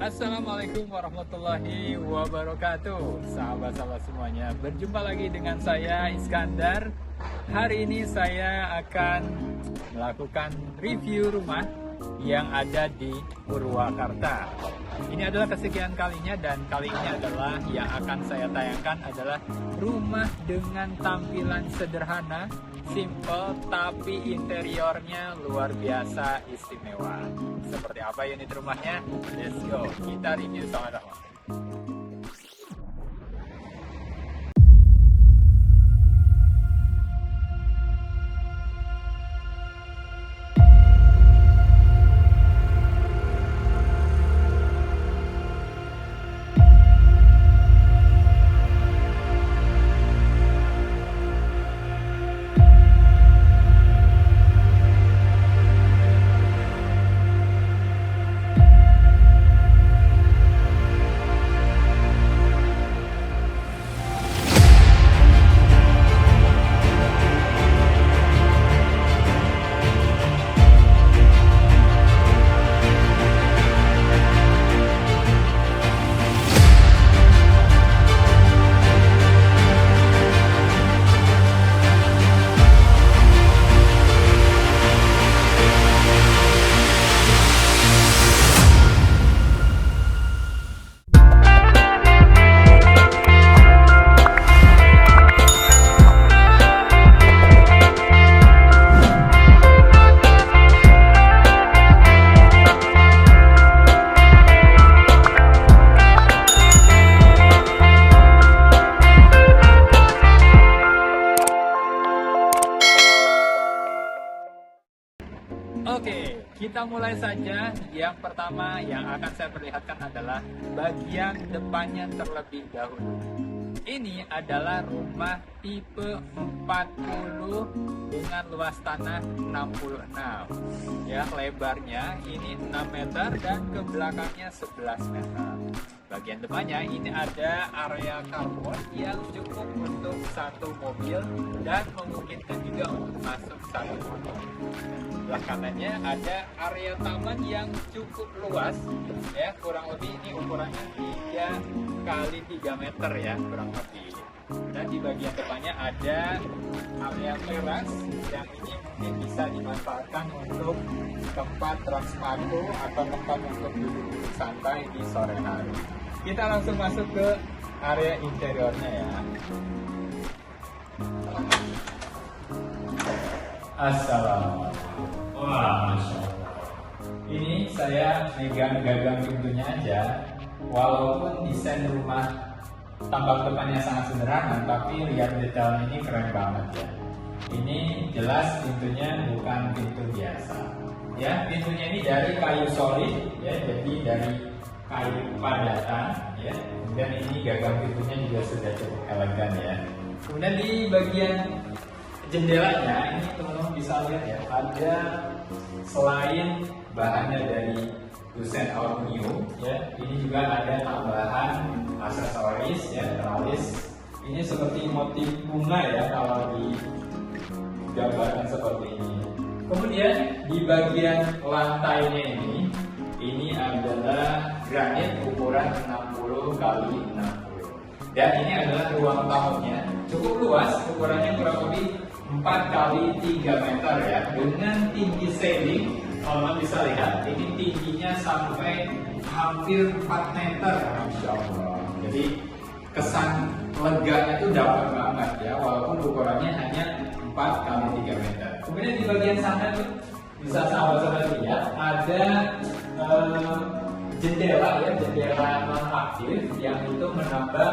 Assalamualaikum warahmatullahi wabarakatuh. Sahabat-sahabat semuanya, berjumpa lagi dengan saya Iskandar. Hari ini saya akan melakukan review rumah yang ada di Purwakarta. Ini adalah kesekian kalinya, dan kali ini adalah yang akan saya tayangkan adalah rumah dengan tampilan sederhana, simple, tapi interiornya luar biasa istimewa. Seperti apa unit rumahnya? Let's go, kita review sama-sama. Oke, kita mulai saja. Yang pertama yang akan saya perlihatkan adalah bagian depannya terlebih dahulu. Ini adalah rumah tipe 40 dengan luas tanah 66. Ya, lebarnya ini 6 meter dan ke belakangnya 11 meter. Bagian depannya ini ada area karbon yang cukup untuk satu mobil dan memungkinkan juga untuk masuk satu motor. Sebelah kanannya ada area taman yang cukup luas, ya, kurang lebih ini ukurannya 3 kali 3 meter ya, kurang lebih. Dan di bagian depannya ada area teras yang ini mungkin bisa dimanfaatkan untuk tempat sepatu atau tempat untuk duduk santai di sore hari. Kita langsung masuk ke area interiornya ya. Assalamualaikum. Wah, Masya Allah. Ini saya megang gagang pintunya aja. Walaupun desain rumah tampak depannya sangat sederhana, tapi lihat detailnya ini keren banget ya. Ini jelas pintunya bukan pintu biasa. Ya, pintunya ini dari kayu solid ya, jadi dari kayu padatan ya. Kemudian ini gagang pintunya juga sudah cukup elegan ya. Kemudian di bagian jendelanya ini teman-teman bisa lihat ya, ada selain bahannya dari tusen aluminium ya, ini juga ada tambahan aksesoris ya, teralis. Ini seperti motif bunga ya kalau digambarkan seperti ini. Kemudian di bagian lantainya ini adalah granit ukuran 60 kali 60. Dan ini adalah ruang tamunya, cukup luas, ukurannya kurang lebih 4 kali 3 meter ya, dengan tinggi ceiling. Kalau bisa lihat, ini tingginya sampai hampir 4 meter, Masya Allah. Jadi kesan leganya itu dapat banget ya, walaupun ukurannya hanya 4 kali 3 meter. Kemudian di bagian sana tuh bisa sahabat-sahabat lihat ada jendela ya, jendela non aktif yang itu menambah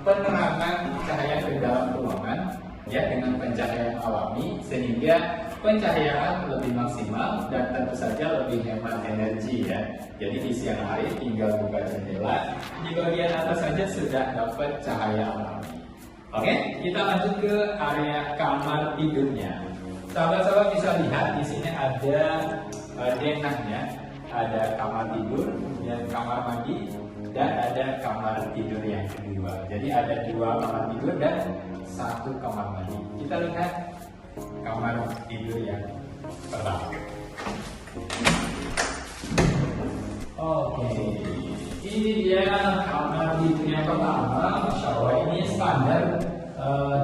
penerangan cahaya ke dalam ruangan ya, dengan pencahayaan alami sehingga pencahayaan lebih maksimal dan tentu saja lebih hemat energi ya. Jadi di siang hari tinggal buka jendela, di bagian atas saja sudah dapat cahaya alami. Oke, kita lanjut ke area kamar tidurnya. Sahabat-sahabat bisa lihat di sini ada denahnya, ada kamar tidur, kemudian kamar mandi, dan ada kamar tidur yang kedua. Jadi ada 2 kamar tidur dan 1 kamar mandi. Kita lihat kamar tidur yang pertama. Oke, Ini dia kamar tipe yang pertama. Masya Allah, ini standar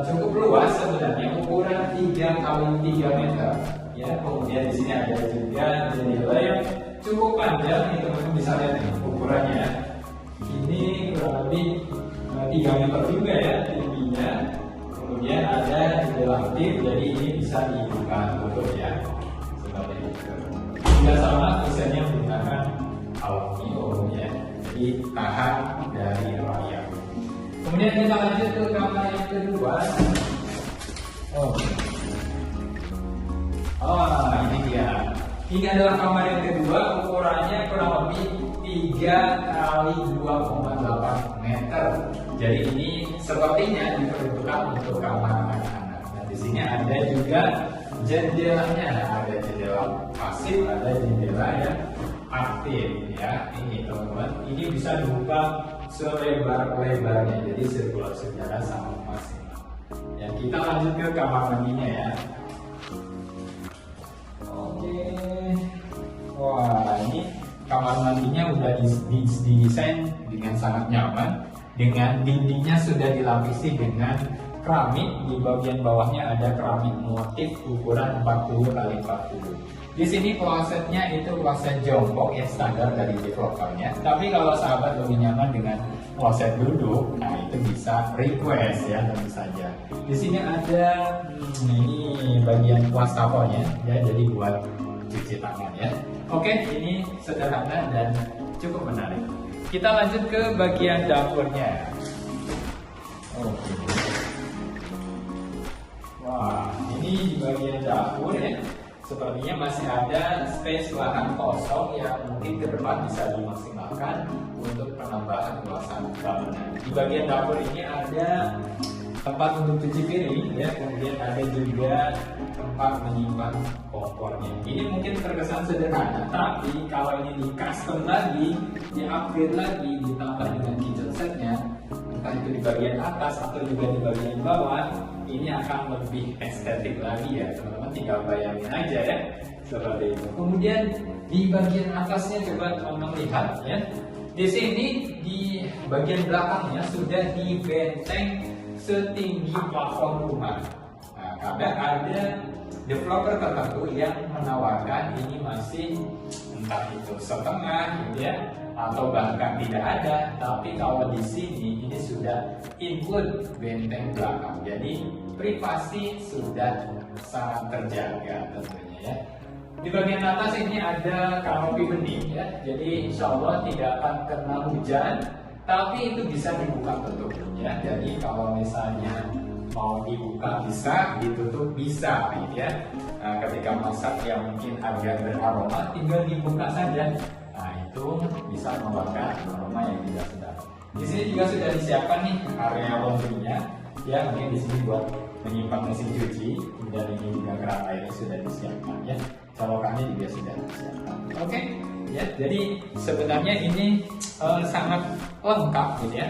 cukup luas sebenarnya, ukuran 3 kali 3 meter. Ya, kemudian di sini ada juga jendela yang cukup panjang. Ini teman-teman bisa lihat nih ukurannya. Ini kurang lebih 3 meter juga ya tingginya. Kemudian ada jendela aktif, jadi ini bisa dibuka tutup ya. Seperti itu. Juga sama desainnya menggunakan aluminium ya, jadi tahan dari rayap. Kemudian kita lanjut ke kamar yang kedua. Ini dia. Ini adalah kamar yang kedua, ukurannya kurang lebih 3 kali 2,8 meter. Jadi ini sepertinya diperuntukkan untuk kamar anak-anak. Nah, di sini ada juga jendelanya, ada jendela pasif, ada jendela yang aktif ya. Ini teman-teman, ini bisa dibuka selebar-lebarnya, jadi sirkulasi udara sangat maksimal. Ya, kita lanjut ke kamar mandinya ya. Oke, wah ini kamar mandinya udah didesain dengan sangat nyaman, dengan dindingnya sudah dilapisi dengan keramik. Di bagian bawahnya ada keramik motif ukuran 40 kali 40. Di sini klosetnya itu kloset jongkok ya, standar dari developernya. Tapi kalau sahabat lebih nyaman dengan kloset duduk, nah itu bisa request ya, tentu saja. Di sini ada ini bagian wastafelnya ya, jadi buat cuci tangan ya. Oke, ini sederhana dan cukup menarik. Kita lanjut ke bagian dapurnya. Oke. Wah, ini di bagian dapur ya. Sepertinya masih ada space lahan kosong yang mungkin ke depan bisa dimaksimalkan untuk penambahan luasan bangunan. Di bagian dapur ini ada tempat untuk cuci piring ya, kemudian ada juga tempat menyimpan kompornya. Ini mungkin terkesan sederhana, tapi kalau ini di custom lagi, di upgrade lagi, ditambah dengan kitchen setnya, entah itu di bagian atas atau juga di bagian bawah, ini akan lebih estetik lagi ya teman-teman, tinggal bayangin aja ya seperti itu. Kemudian di bagian atasnya coba teman-teman lihat ya, di sini di bagian belakangnya sudah dibenteng setinggi plafon rumah. Nah, karena ada developer tertentu yang menawarkan ini masih entah itu setengah gitu ya, atau bahkan tidak ada. Tapi kalau di sini ini sudah include benteng belakang, jadi privasi sudah sangat terjaga tentunya ya. Di bagian atas ini ada kanopi bening ya, jadi insya Allah tidak akan kena hujan, tapi itu bisa dibuka tutup ya. Jadi kalau misalnya mau dibuka bisa, ditutup bisa gitu ya. Nah, ketika masak yang mungkin agak beraroma, tinggal dibuka saja. Nah, itu bisa mengeluarkan aroma yang tidak sedap. Di sini juga sudah disiapkan nih area laundry-nya ya, mungkin di sini buat menyimpan mesin cuci, dan ini juga keran airnya sudah disiapkan ya. Colokannya juga sudah disiapkan. Oke. Ya, jadi sebenarnya ini sangat lengkap gitu ya,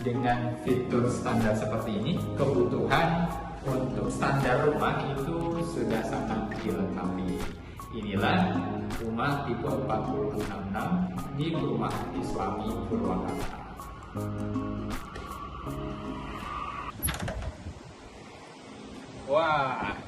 dengan fitur standar seperti ini. Kebutuhan untuk standar rumah itu sudah sangat dilengkapi. Inilah rumah tipe 466 di Perumahan Islami Purwakarta. Wah,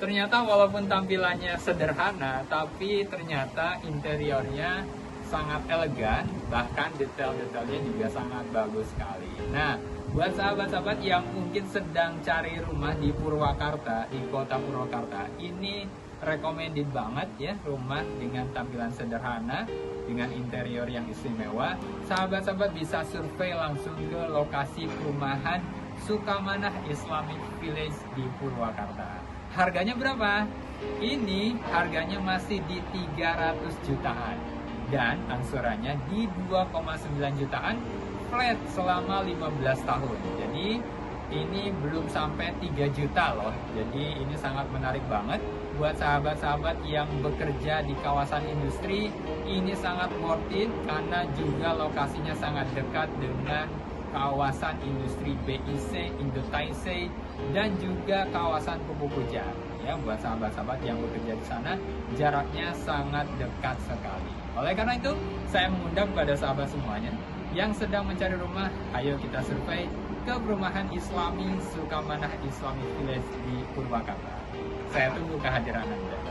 ternyata walaupun tampilannya sederhana, tapi ternyata interiornya sangat elegan, bahkan detail-detailnya juga sangat bagus sekali. Nah, buat sahabat-sahabat yang mungkin sedang cari rumah di Purwakarta, di kota Purwakarta, ini recommended banget ya, rumah dengan tampilan sederhana, dengan interior yang istimewa. Sahabat-sahabat bisa survei langsung ke lokasi perumahan Sukamanah Islamic Village di Purwakarta. Harganya berapa? Ini harganya masih di 300 jutaan dan angsurannya di 2,9 jutaan flat selama 15 tahun. Jadi ini belum sampai 3 juta loh. Jadi ini sangat menarik banget buat sahabat-sahabat yang bekerja di kawasan industri. Ini sangat worth it karena juga lokasinya sangat dekat dengan kawasan industri BIC, Indotaisei, dan juga kawasan Pupuk Hujan. Ya, buat sahabat-sahabat yang bekerja di sana, jaraknya sangat dekat sekali. Oleh karena itu, saya mengundang kepada sahabat semuanya yang sedang mencari rumah, ayo kita survei ke perumahan Islami Sukamanah Islamic Village di Purwakarta. Saya tunggu kehadiran Anda.